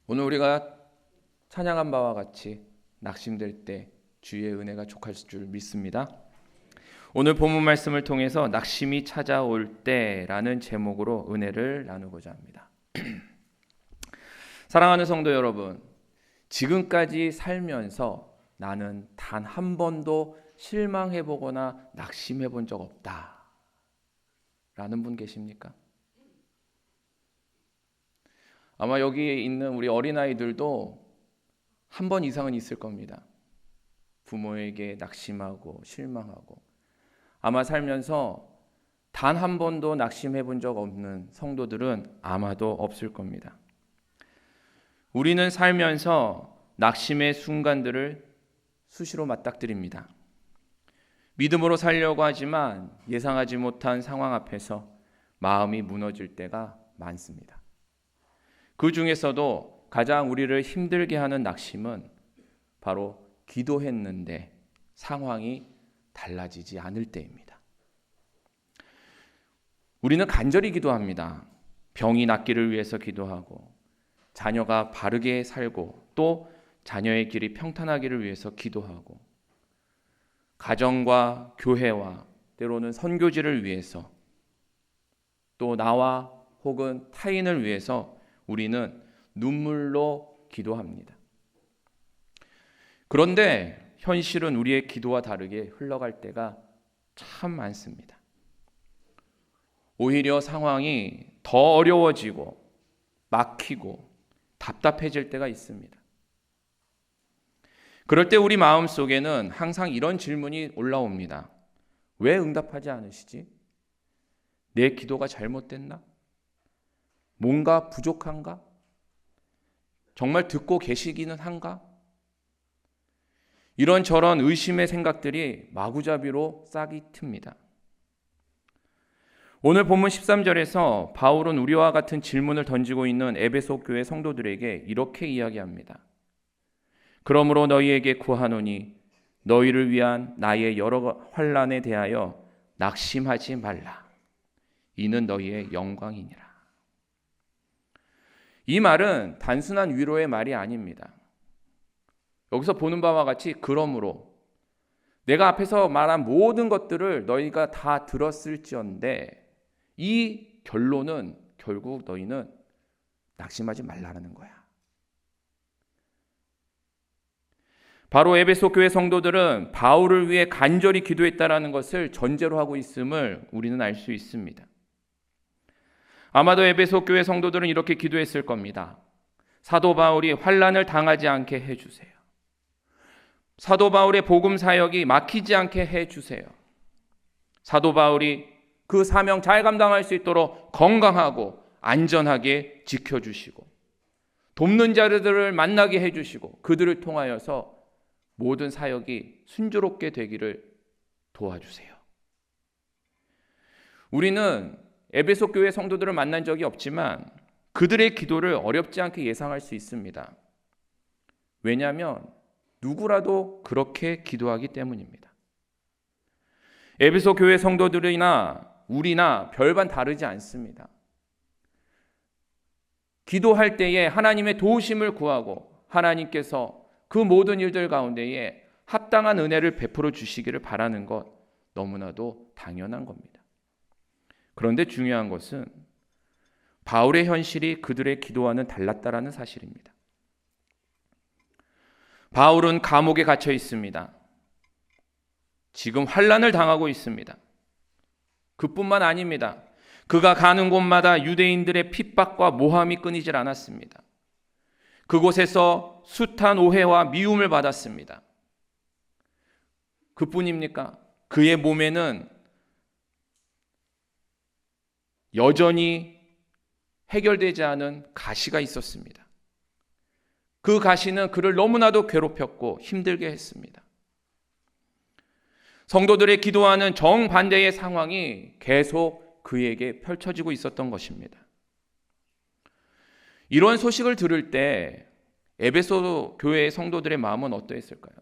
오늘 우리가 찬양한 바와 같이 낙심될 때 주의 은혜가 족할 줄 믿습니다. 오늘 본문 말씀을 통해서 낙심이 찾아올 때라는 제목으로 은혜를 나누고자 합니다. 사랑하는 성도 여러분, 지금까지 살면서 나는 단 한 번도 실망해보거나 낙심해본 적 없다 라는 분 계십니까? 아마 여기에 있는 우리 어린아이들도 한 번 이상은 있을 겁니다. 부모에게 낙심하고 실망하고. 아마 살면서 단 한 번도 낙심해 본 적 없는 성도들은 아마도 없을 겁니다. 우리는 살면서 낙심의 순간들을 수시로 맞닥뜨립니다. 믿음으로 살려고 하지만 예상하지 못한 상황 앞에서 마음이 무너질 때가 많습니다. 그 중에서도 가장 우리를 힘들게 하는 낙심은 바로 기도했는데 상황이 달라지지 않을 때입니다. 우리는 간절히 기도합니다. 병이 낫기를 위해서 기도하고, 자녀가 바르게 살고, 또 자녀의 길이 평탄하기를 위해서 기도하고, 가정과 교회와 때로는 선교지를 위해서, 또 나와 혹은 타인을 위해서 우리는 눈물로 기도합니다. 그런데 현실은 우리의 기도와 다르게 흘러갈 때가 참 많습니다. 오히려 상황이 더 어려워지고 막히고 답답해질 때가 있습니다. 그럴 때 우리 마음 속에는 항상 이런 질문이 올라옵니다. 왜 응답하지 않으시지? 내 기도가 잘못됐나? 뭔가 부족한가? 정말 듣고 계시기는 한가? 이런저런 의심의 생각들이 마구잡이로 싹이 틉니다. 오늘 본문 13절에서 바울은 우리와 같은 질문을 던지고 있는 에베소 교회 성도들에게 이렇게 이야기합니다. 그러므로 너희에게 구하노니 너희를 위한 나의 여러 환난에 대하여 낙심하지 말라. 이는 너희의 영광이니라. 이 말은 단순한 위로의 말이 아닙니다. 여기서 보는 바와 같이 그러므로 내가 앞에서 말한 모든 것들을 너희가 다 들었을지언데 이 결론은 결국 너희는 낙심하지 말라는 거야. 바로 에베소 교회 성도들은 바울을 위해 간절히 기도했다라는 것을 전제로 하고 있음을 우리는 알 수 있습니다. 아마도 에베소 교회 성도들은 이렇게 기도했을 겁니다. 사도 바울이 환난을 당하지 않게 해주세요. 사도 바울의 복음 사역이 막히지 않게 해주세요. 사도 바울이 그 사명 잘 감당할 수 있도록 건강하고 안전하게 지켜주시고, 돕는 자들을 만나게 해주시고, 그들을 통하여서 모든 사역이 순조롭게 되기를 도와주세요. 우리는 에베소 교회 성도들을 만난 적이 없지만 그들의 기도를 어렵지 않게 예상할 수 있습니다. 왜냐하면 누구라도 그렇게 기도하기 때문입니다. 에베소 교회 성도들이나 우리나 별반 다르지 않습니다. 기도할 때에 하나님의 도우심을 구하고 하나님께서 그 모든 일들 가운데에 합당한 은혜를 베풀어 주시기를 바라는 것 너무나도 당연한 겁니다. 그런데 중요한 것은 바울의 현실이 그들의 기도와는 달랐다라는 사실입니다. 바울은 감옥에 갇혀 있습니다. 지금 환난을 당하고 있습니다. 그뿐만 아닙니다. 그가 가는 곳마다 유대인들의 핍박과 모함이 끊이질 않았습니다. 그곳에서 숱한 오해와 미움을 받았습니다. 그뿐입니까? 그의 몸에는 여전히 해결되지 않은 가시가 있었습니다. 그 가시는 그를 너무나도 괴롭혔고 힘들게 했습니다. 성도들의 기도하는 정반대의 상황이 계속 그에게 펼쳐지고 있었던 것입니다. 이런 소식을 들을 때 에베소 교회의 성도들의 마음은 어떠했을까요?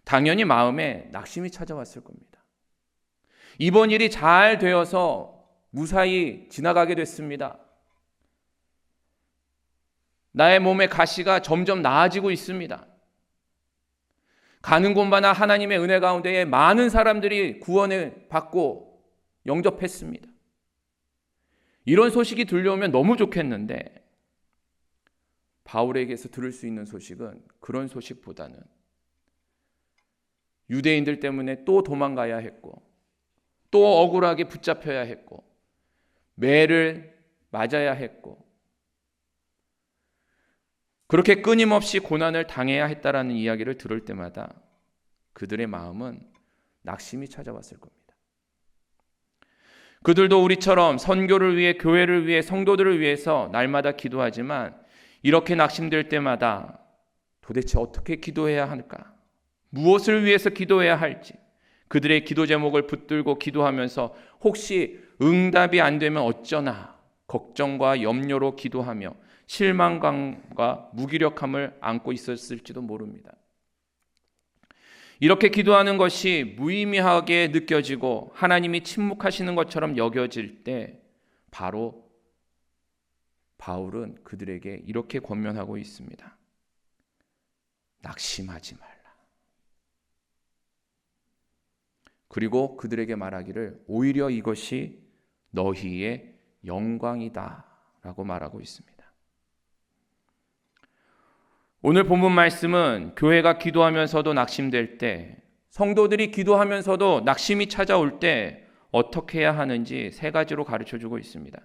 당연히 마음에 낙심이 찾아왔을 겁니다. 이번 일이 잘 되어서 무사히 지나가게 됐습니다. 나의 몸의 가시가 점점 나아지고 있습니다. 가는 곳마다 하나님의 은혜 가운데에 많은 사람들이 구원을 받고 영접했습니다. 이런 소식이 들려오면 너무 좋겠는데 바울에게서 들을 수 있는 소식은 그런 소식보다는 유대인들 때문에 또 도망가야 했고 또 억울하게 붙잡혀야 했고 매를 맞아야 했고 그렇게 끊임없이 고난을 당해야 했다라는 이야기를 들을 때마다 그들의 마음은 낙심이 찾아왔을 겁니다. 그들도 우리처럼 선교를 위해, 교회를 위해, 성도들을 위해서 날마다 기도하지만 이렇게 낙심될 때마다 도대체 어떻게 기도해야 할까? 무엇을 위해서 기도해야 할지 그들의 기도 제목을 붙들고 기도하면서 혹시 응답이 안 되면 어쩌나 걱정과 염려로 기도하며 실망감과 무기력함을 안고 있었을지도 모릅니다. 이렇게 기도하는 것이 무의미하게 느껴지고 하나님이 침묵하시는 것처럼 여겨질 때 바로 바울은 그들에게 이렇게 권면하고 있습니다. 낙심하지 말라. 그리고 그들에게 말하기를 오히려 이것이 너희의 영광이다 라고 말하고 있습니다. 오늘 본문 말씀은 교회가 기도하면서도 낙심될 때, 성도들이 기도하면서도 낙심이 찾아올 때 어떻게 해야 하는지 세 가지로 가르쳐주고 있습니다.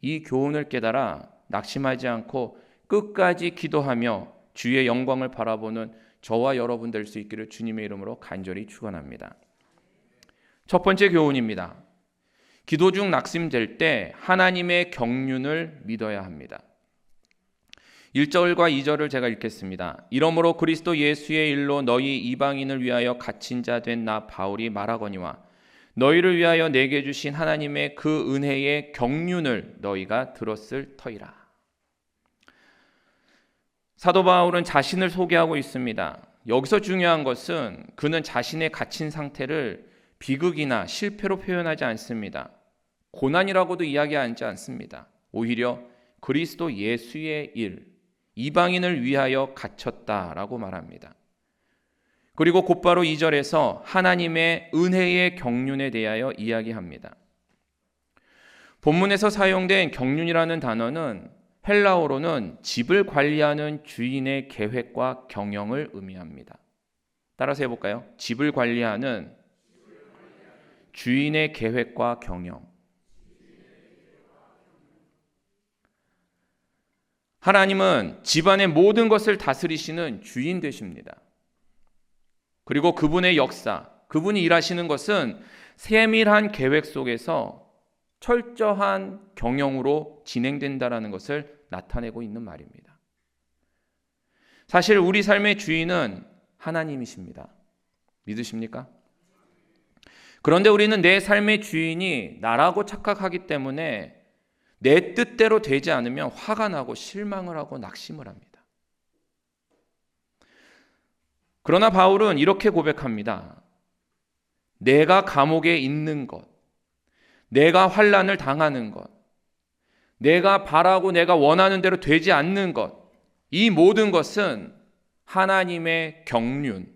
이 교훈을 깨달아 낙심하지 않고 끝까지 기도하며 주의 영광을 바라보는 저와 여러분 될 수 있기를 주님의 이름으로 간절히 축원합니다. 첫 번째 교훈입니다. 기도 중 낙심될 때 하나님의 경륜을 믿어야 합니다. 1절과 2절을 제가 읽겠습니다. 이러므로 그리스도 예수의 일로 너희 이방인을 위하여 갇힌 자 된 나 바울이 말하거니와 너희를 위하여 내게 주신 하나님의 그 은혜의 경륜을 너희가 들었을 터이라. 사도 바울은 자신을 소개하고 있습니다. 여기서 중요한 것은 그는 자신의 갇힌 상태를 비극이나 실패로 표현하지 않습니다. 고난이라고도 이야기하지 않습니다. 오히려 그리스도 예수의 일, 이방인을 위하여 갇혔다라고 말합니다. 그리고 곧바로 2절에서 하나님의 은혜의 경륜에 대하여 이야기합니다. 본문에서 사용된 경륜이라는 단어는 헬라어로는 집을 관리하는 주인의 계획과 경영을 의미합니다. 따라서 해볼까요? 집을 관리하는 주인의 계획과 경영. 하나님은 집안의 모든 것을 다스리시는 주인 되십니다. 그리고 그분의 역사, 그분이 일하시는 것은 세밀한 계획 속에서 철저한 경영으로 진행된다라는 것을 나타내고 있는 말입니다. 사실 우리 삶의 주인은 하나님이십니다. 믿으십니까? 그런데 우리는 내 삶의 주인이 나라고 착각하기 때문에 내 뜻대로 되지 않으면 화가 나고 실망을 하고 낙심을 합니다. 그러나 바울은 이렇게 고백합니다. 내가 감옥에 있는 것, 내가 환난을 당하는 것, 내가 바라고 내가 원하는 대로 되지 않는 것, 이 모든 것은 하나님의 경륜,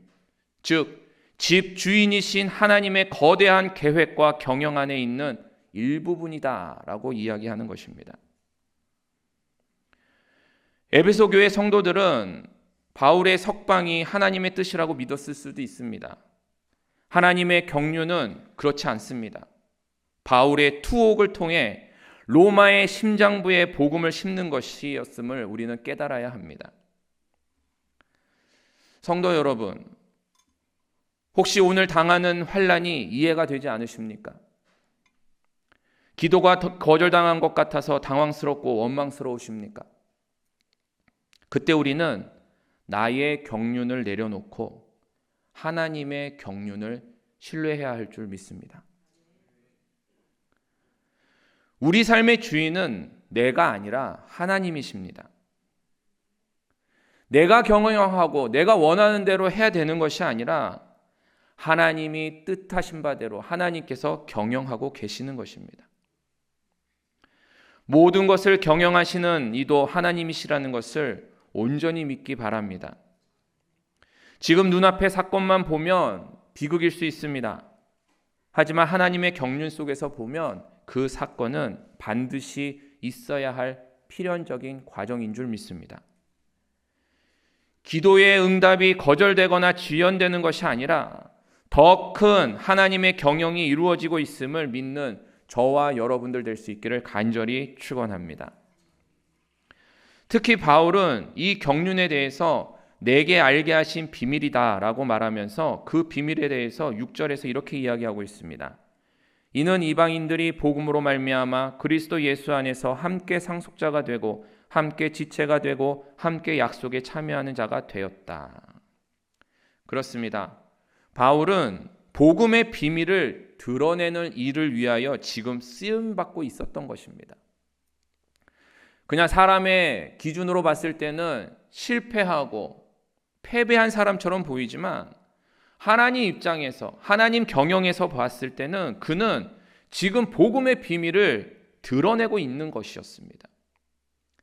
즉 집 주인이신 하나님의 거대한 계획과 경영 안에 있는 일부분이다라고 이야기하는 것입니다. 에베소 교회 성도들은 바울의 석방이 하나님의 뜻이라고 믿었을 수도 있습니다. 하나님의 경륜은 그렇지 않습니다. 바울의 투옥을 통해 로마의 심장부에 복음을 심는 것이었음을 우리는 깨달아야 합니다. 성도 여러분, 혹시 오늘 당하는 환난이 이해가 되지 않으십니까? 기도가 거절당한 것 같아서 당황스럽고 원망스러우십니까? 그때 우리는 나의 경륜을 내려놓고 하나님의 경륜을 신뢰해야 할 줄 믿습니다. 우리 삶의 주인은 내가 아니라 하나님이십니다. 내가 경영하고 내가 원하는 대로 해야 되는 것이 아니라 하나님이 뜻하신 바대로 하나님께서 경영하고 계시는 것입니다. 모든 것을 경영하시는 이도 하나님이시라는 것을 온전히 믿기 바랍니다. 지금 눈앞의 사건만 보면 비극일 수 있습니다. 하지만 하나님의 경륜 속에서 보면 그 사건은 반드시 있어야 할 필연적인 과정인 줄 믿습니다. 기도의 응답이 거절되거나 지연되는 것이 아니라 더 큰 하나님의 경영이 이루어지고 있음을 믿는 저와 여러분들 될 수 있기를 간절히 축원합니다. 특히 바울은 이 경륜에 대해서 내게 알게 하신 비밀이다라고 말하면서 그 비밀에 대해서 6절에서 이렇게 이야기하고 있습니다. 이는 이방인들이 복음으로 말미암아 그리스도 예수 안에서 함께 상속자가 되고 함께 지체가 되고 함께 약속에 참여하는 자가 되었다. 그렇습니다. 바울은 복음의 비밀을 드러내는 일을 위하여 지금 쓰임받고 있었던 것입니다. 그냥 사람의 기준으로 봤을 때는 실패하고 패배한 사람처럼 보이지만 하나님 입장에서, 하나님 경영에서 봤을 때는 그는 지금 복음의 비밀을 드러내고 있는 것이었습니다.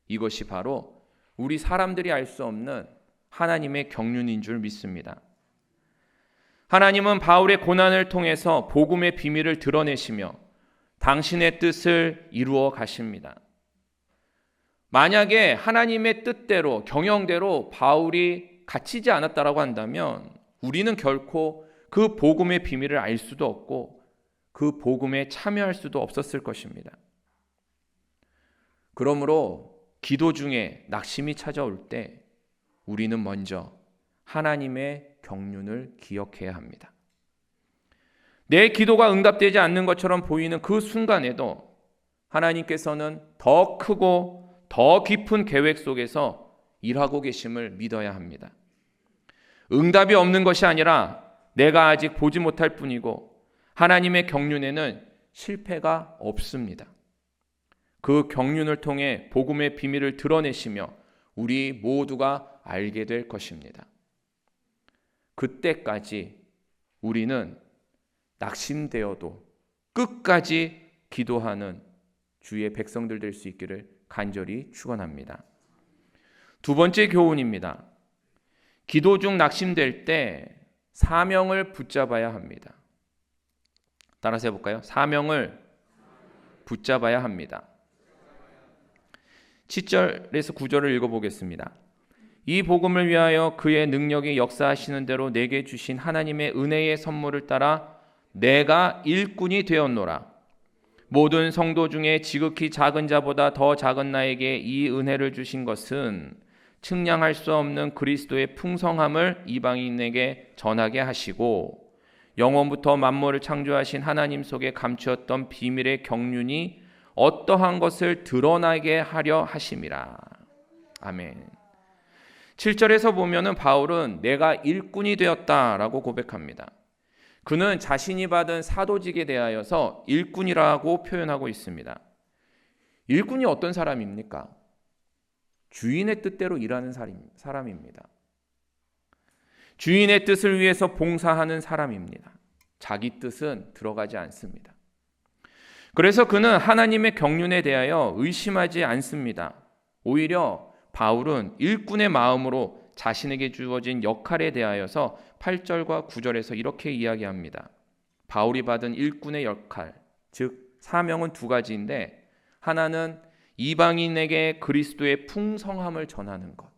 이것이 바로 우리 사람들이 알 수 없는 하나님의 경륜인 줄 믿습니다. 하나님은 바울의 고난을 통해서 복음의 비밀을 드러내시며 당신의 뜻을 이루어 가십니다. 만약에 하나님의 뜻대로, 경영대로 바울이 갇히지 않았다라고 한다면 우리는 결코 그 복음의 비밀을 알 수도 없고 그 복음에 참여할 수도 없었을 것입니다. 그러므로 기도 중에 낙심이 찾아올 때 우리는 먼저 하나님의 경륜을 기억해야 합니다. 내 기도가 응답되지 않는 것처럼 보이는 그 순간에도 하나님께서는 더 크고 더 깊은 계획 속에서 일하고 계심을 믿어야 합니다. 응답이 없는 것이 아니라 내가 아직 보지 못할 뿐이고 하나님의 경륜에는 실패가 없습니다. 그 경륜을 통해 복음의 비밀을 드러내시며 우리 모두가 알게 될 것입니다. 그때까지 우리는 낙심되어도 끝까지 기도하는 주의 백성들 될 수 있기를 간절히 축원합니다. 두 번째 교훈입니다. 기도 중 낙심될 때 사명을 붙잡아야 합니다. 따라서 해볼까요? 사명을 붙잡아야 합니다. 7절에서 9절을 읽어보겠습니다. 이 복음을 위하여 그의 능력이 역사하시는 대로 내게 주신 하나님의 은혜의 선물을 따라 내가 일꾼이 되었노라. 모든 성도 중에 지극히 작은 자보다 더 작은 나에게 이 은혜를 주신 것은 측량할 수 없는 그리스도의 풍성함을 이방인에게 전하게 하시고 영원부터 만물을 창조하신 하나님 속에 감추었던 비밀의 경륜이 어떠한 것을 드러나게 하려 하심이라. 아멘. 7절에서 보면은 바울은 내가 일꾼이 되었다라고 고백합니다. 그는 자신이 받은 사도직에 대하여서 일꾼이라고 표현하고 있습니다. 일꾼이 어떤 사람입니까? 주인의 뜻대로 일하는 사람입니다. 주인의 뜻을 위해서 봉사하는 사람입니다. 자기 뜻은 들어가지 않습니다. 그래서 그는 하나님의 경륜에 대하여 의심하지 않습니다. 오히려 바울은 일꾼의 마음으로 자신에게 주어진 역할에 대하여서 8절과 9절에서 이렇게 이야기합니다. 바울이 받은 일꾼의 역할, 즉 사명은 두 가지인데 하나는 이방인에게 그리스도의 풍성함을 전하는 것,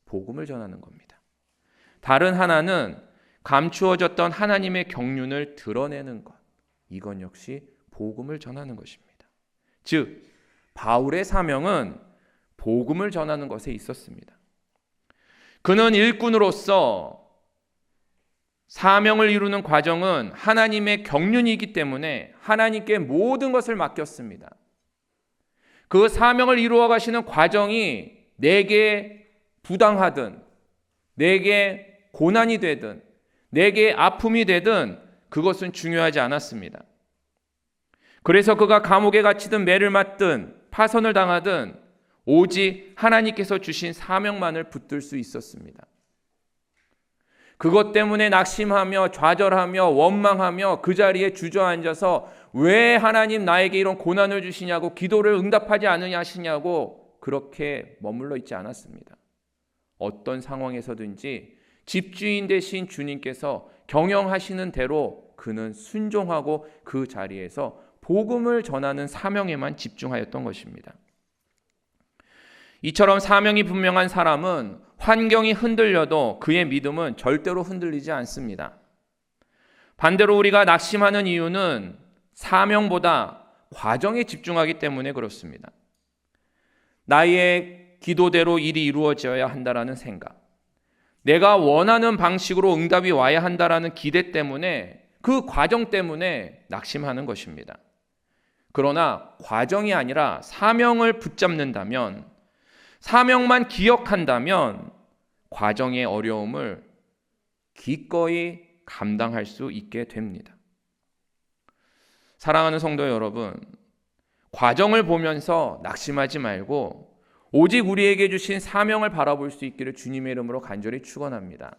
복음을 전하는 겁니다. 다른 하나는 감추어졌던 하나님의 경륜을 드러내는 것, 이건 역시 복음을 전하는 것입니다. 즉 바울의 사명은 복음을 전하는 것에 있었습니다. 그는 일꾼으로서 사명을 이루는 과정은 하나님의 경륜이기 때문에 하나님께 모든 것을 맡겼습니다. 그 사명을 이루어 가시는 과정이 내게 부당하든 내게 고난이 되든 내게 아픔이 되든 그것은 중요하지 않았습니다. 그래서 그가 감옥에 갇히든 매를 맞든 파선을 당하든 오직 하나님께서 주신 사명만을 붙들 수 있었습니다. 그것 때문에 낙심하며 좌절하며 원망하며 그 자리에 주저앉아서 왜 하나님 나에게 이런 고난을 주시냐고, 기도를 응답하지 않으냐 하시냐고 그렇게 머물러 있지 않았습니다. 어떤 상황에서든지 집주인 되신 주님께서 경영하시는 대로 그는 순종하고 그 자리에서 복음을 전하는 사명에만 집중하였던 것입니다. 이처럼 사명이 분명한 사람은 환경이 흔들려도 그의 믿음은 절대로 흔들리지 않습니다. 반대로 우리가 낙심하는 이유는 사명보다 과정에 집중하기 때문에 그렇습니다. 나의 기도대로 일이 이루어져야 한다라는 생각, 내가 원하는 방식으로 응답이 와야 한다라는 기대 때문에, 그 과정 때문에 낙심하는 것입니다. 그러나 과정이 아니라 사명을 붙잡는다면, 사명만 기억한다면 과정의 어려움을 기꺼이 감당할 수 있게 됩니다. 사랑하는 성도 여러분, 과정을 보면서 낙심하지 말고 오직 우리에게 주신 사명을 바라볼 수 있기를 주님의 이름으로 간절히 축원합니다.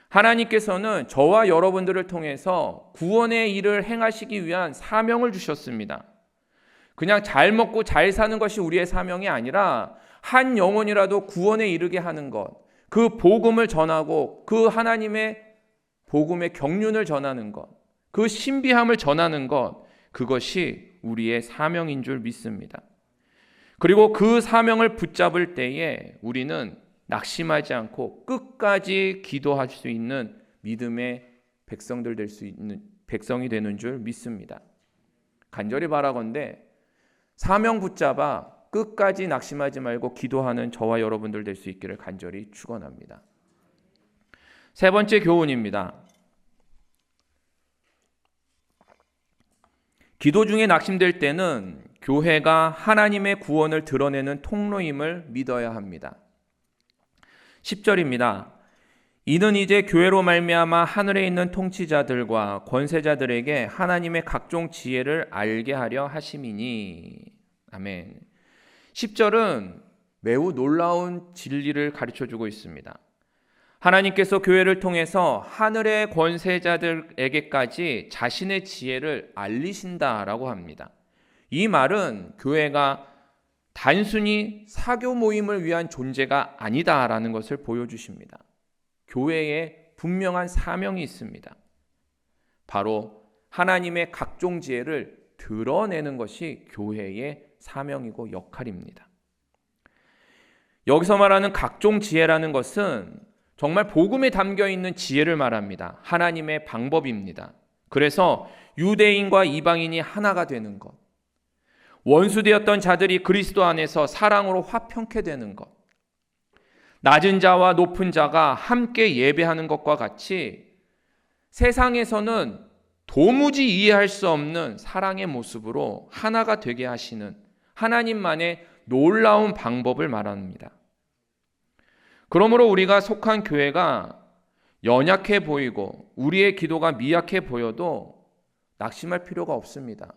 하나님께서는 저와 여러분들을 통해서 구원의 일을 행하시기 위한 사명을 주셨습니다. 그냥 잘 먹고 잘 사는 것이 우리의 사명이 아니라 한 영혼이라도 구원에 이르게 하는 것, 그 복음을 전하고 그 하나님의 복음의 경륜을 전하는 것, 그 신비함을 전하는 것, 그것이 우리의 사명인 줄 믿습니다. 그리고 그 사명을 붙잡을 때에 우리는 낙심하지 않고 끝까지 기도할 수 있는 믿음의 백성들 될 수 있는 백성이 되는 줄 믿습니다. 간절히 바라건대 사명 붙잡아 끝까지 낙심하지 말고 기도하는 저와 여러분들 될 수 있기를 간절히 축원합니다. 세 번째 교훈입니다. 기도 중에 낙심될 때는 교회가 하나님의 구원을 드러내는 통로임을 믿어야 합니다. 10절입니다. 이는 이제 교회로 말미암아 하늘에 있는 통치자들과 권세자들에게 하나님의 각종 지혜를 알게 하려 하심이니. 아멘. 10절은 매우 놀라운 진리를 가르쳐주고 있습니다. 하나님께서 교회를 통해서 하늘의 권세자들에게까지 자신의 지혜를 알리신다라고 합니다. 이 말은 교회가 단순히 사교 모임을 위한 존재가 아니다라는 것을 보여주십니다. 교회에 분명한 사명이 있습니다. 바로 하나님의 각종 지혜를 드러내는 것이 교회의 사명이고 역할입니다. 여기서 말하는 각종 지혜라는 것은 정말 복음에 담겨있는 지혜를 말합니다. 하나님의 방법입니다. 그래서 유대인과 이방인이 하나가 되는 것, 원수되었던 자들이 그리스도 안에서 사랑으로 화평케 되는 것, 낮은 자와 높은 자가 함께 예배하는 것과 같이 세상에서는 도무지 이해할 수 없는 사랑의 모습으로 하나가 되게 하시는 하나님만의 놀라운 방법을 말합니다. 그러므로 우리가 속한 교회가 연약해 보이고 우리의 기도가 미약해 보여도 낙심할 필요가 없습니다.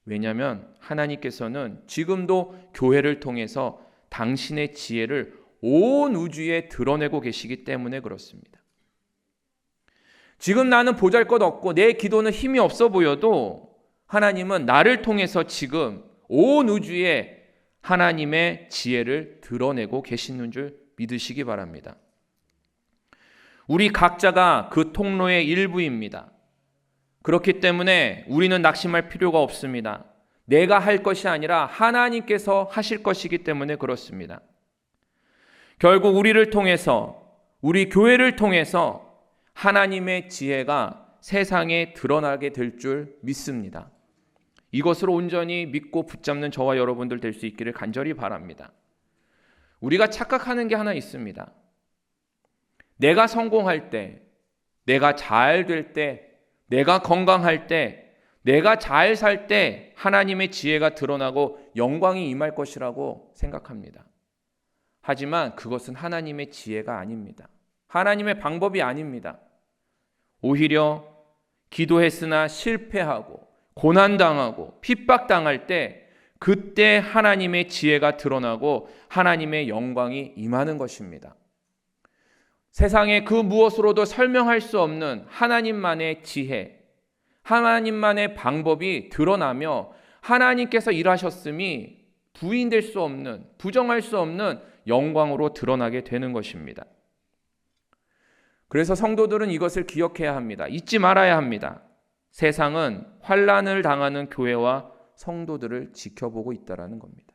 왜냐하면 하나님께서는 지금도 교회를 통해서 당신의 지혜를 온 우주에 드러내고 계시기 때문에 그렇습니다. 지금 나는 보잘것없고 내 기도는 힘이 없어 보여도 하나님은 나를 통해서 지금 온 우주에 하나님의 지혜를 드러내고 계시는 줄 믿으시기 바랍니다. 우리 각자가 그 통로의 일부입니다. 그렇기 때문에 우리는 낙심할 필요가 없습니다. 내가 할 것이 아니라 하나님께서 하실 것이기 때문에 그렇습니다. 결국 우리를 통해서, 우리 교회를 통해서 하나님의 지혜가 세상에 드러나게 될 줄 믿습니다. 이것을 온전히 믿고 붙잡는 저와 여러분들 될 수 있기를 간절히 바랍니다. 우리가 착각하는 게 하나 있습니다. 내가 성공할 때, 내가 잘 될 때, 내가 건강할 때, 내가 잘 살 때 하나님의 지혜가 드러나고 영광이 임할 것이라고 생각합니다. 하지만 그것은 하나님의 지혜가 아닙니다. 하나님의 방법이 아닙니다. 오히려 기도했으나 실패하고 고난당하고 핍박당할 때 그때 하나님의 지혜가 드러나고 하나님의 영광이 임하는 것입니다. 세상에 그 무엇으로도 설명할 수 없는 하나님만의 지혜, 하나님만의 방법이 드러나며 하나님께서 일하셨음이 부인될 수 없는, 부정할 수 없는 영광으로 드러나게 되는 것입니다. 그래서 성도들은 이것을 기억해야 합니다. 잊지 말아야 합니다. 세상은 환난을 당하는 교회와 성도들을 지켜보고 있다는 겁니다.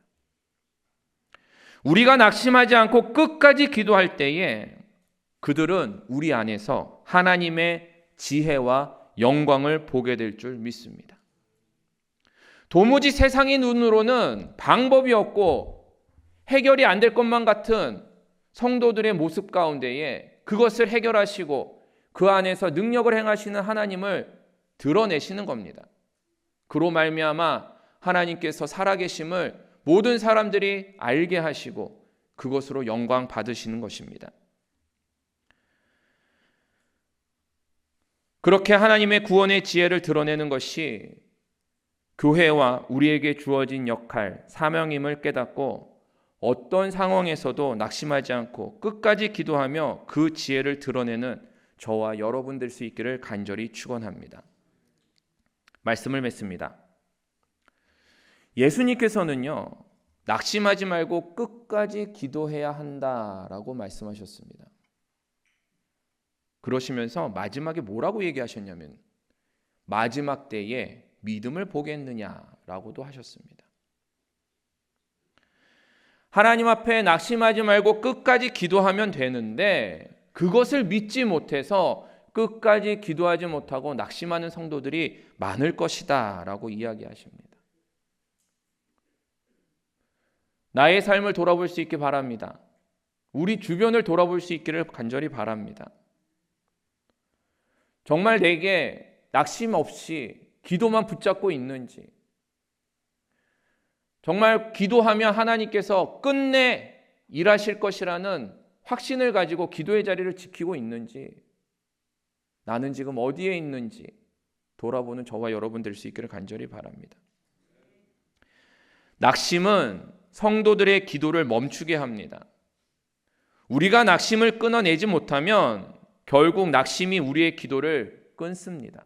우리가 낙심하지 않고 끝까지 기도할 때에 그들은 우리 안에서 하나님의 지혜와 영광을 보게 될 줄 믿습니다. 도무지 세상의 눈으로는 방법이 없고 해결이 안 될 것만 같은 성도들의 모습 가운데에 그것을 해결하시고 그 안에서 능력을 행하시는 하나님을 드러내시는 겁니다. 그로 말미암아 하나님께서 살아계심을 모든 사람들이 알게 하시고 그것으로 영광 받으시는 것입니다. 그렇게 하나님의 구원의 지혜를 드러내는 것이 교회와 우리에게 주어진 역할, 사명임을 깨닫고 어떤 상황에서도 낙심하지 않고 끝까지 기도하며 그 지혜를 드러내는 저와 여러분 될 수 있기를 간절히 축원합니다. 말씀을 맺습니다. 예수님께서는요, 낙심하지 말고 끝까지 기도해야 한다라고 말씀하셨습니다. 그러시면서 마지막에 뭐라고 얘기하셨냐면 마지막 때에 믿음을 보겠느냐라고도 하셨습니다. 하나님 앞에 낙심하지 말고 끝까지 기도하면 되는데 그것을 믿지 못해서 끝까지 기도하지 못하고 낙심하는 성도들이 많을 것이다 라고 이야기하십니다. 나의 삶을 돌아볼 수 있기 바랍니다. 우리 주변을 돌아볼 수 있기를 간절히 바랍니다. 정말 내게 낙심 없이 기도만 붙잡고 있는지, 정말 기도하면 하나님께서 끝내 일하실 것이라는 확신을 가지고 기도의 자리를 지키고 있는지, 나는 지금 어디에 있는지 돌아보는 저와 여러분 될 수 있기를 간절히 바랍니다. 낙심은 성도들의 기도를 멈추게 합니다. 우리가 낙심을 끊어내지 못하면 결국 낙심이 우리의 기도를 끊습니다.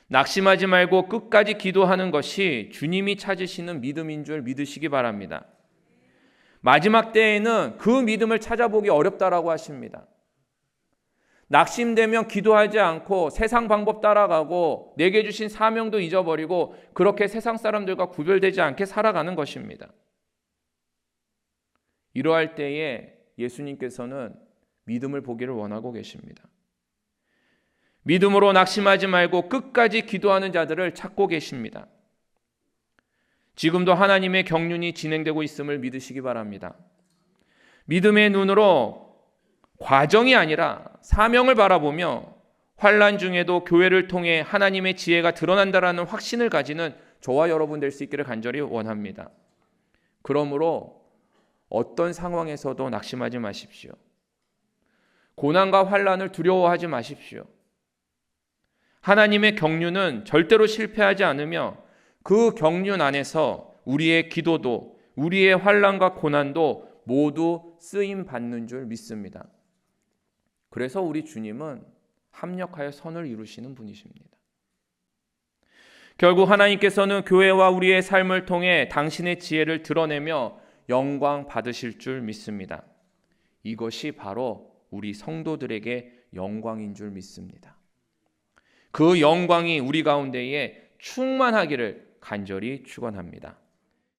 낙심하지 말고 끝까지 기도하는 것이 주님이 찾으시는 믿음인 줄 믿으시기 바랍니다. 마지막 때에는 그 믿음을 찾아보기 어렵다라고 하십니다. 낙심되면 기도하지 않고 세상 방법 따라가고 내게 주신 사명도 잊어버리고 그렇게 세상 사람들과 구별되지 않게 살아가는 것입니다. 이러할 때에 예수님께서는 믿음을 보기를 원하고 계십니다. 믿음으로 낙심하지 말고 끝까지 기도하는 자들을 찾고 계십니다. 지금도 하나님의 경륜이 진행되고 있음을 믿으시기 바랍니다. 믿음의 눈으로 과정이 아니라 사명을 바라보며 환난 중에도 교회를 통해 하나님의 지혜가 드러난다라는 확신을 가지는 저와 여러분 될 수 있기를 간절히 원합니다. 그러므로 어떤 상황에서도 낙심하지 마십시오. 고난과 환난을 두려워하지 마십시오. 하나님의 경륜은 절대로 실패하지 않으며 그 경륜 안에서 우리의 기도도 우리의 환난과 고난도 모두 쓰임 받는 줄 믿습니다. 그래서 우리 주님은 합력하여 선을 이루시는 분이십니다. 결국 하나님께서는 교회와 우리의 삶을 통해 당신의 지혜를 드러내며 영광 받으실 줄 믿습니다. 이것이 바로 우리 성도들에게 영광인 줄 믿습니다. 그 영광이 우리 가운데에 충만하기를 간절히 축원합니다.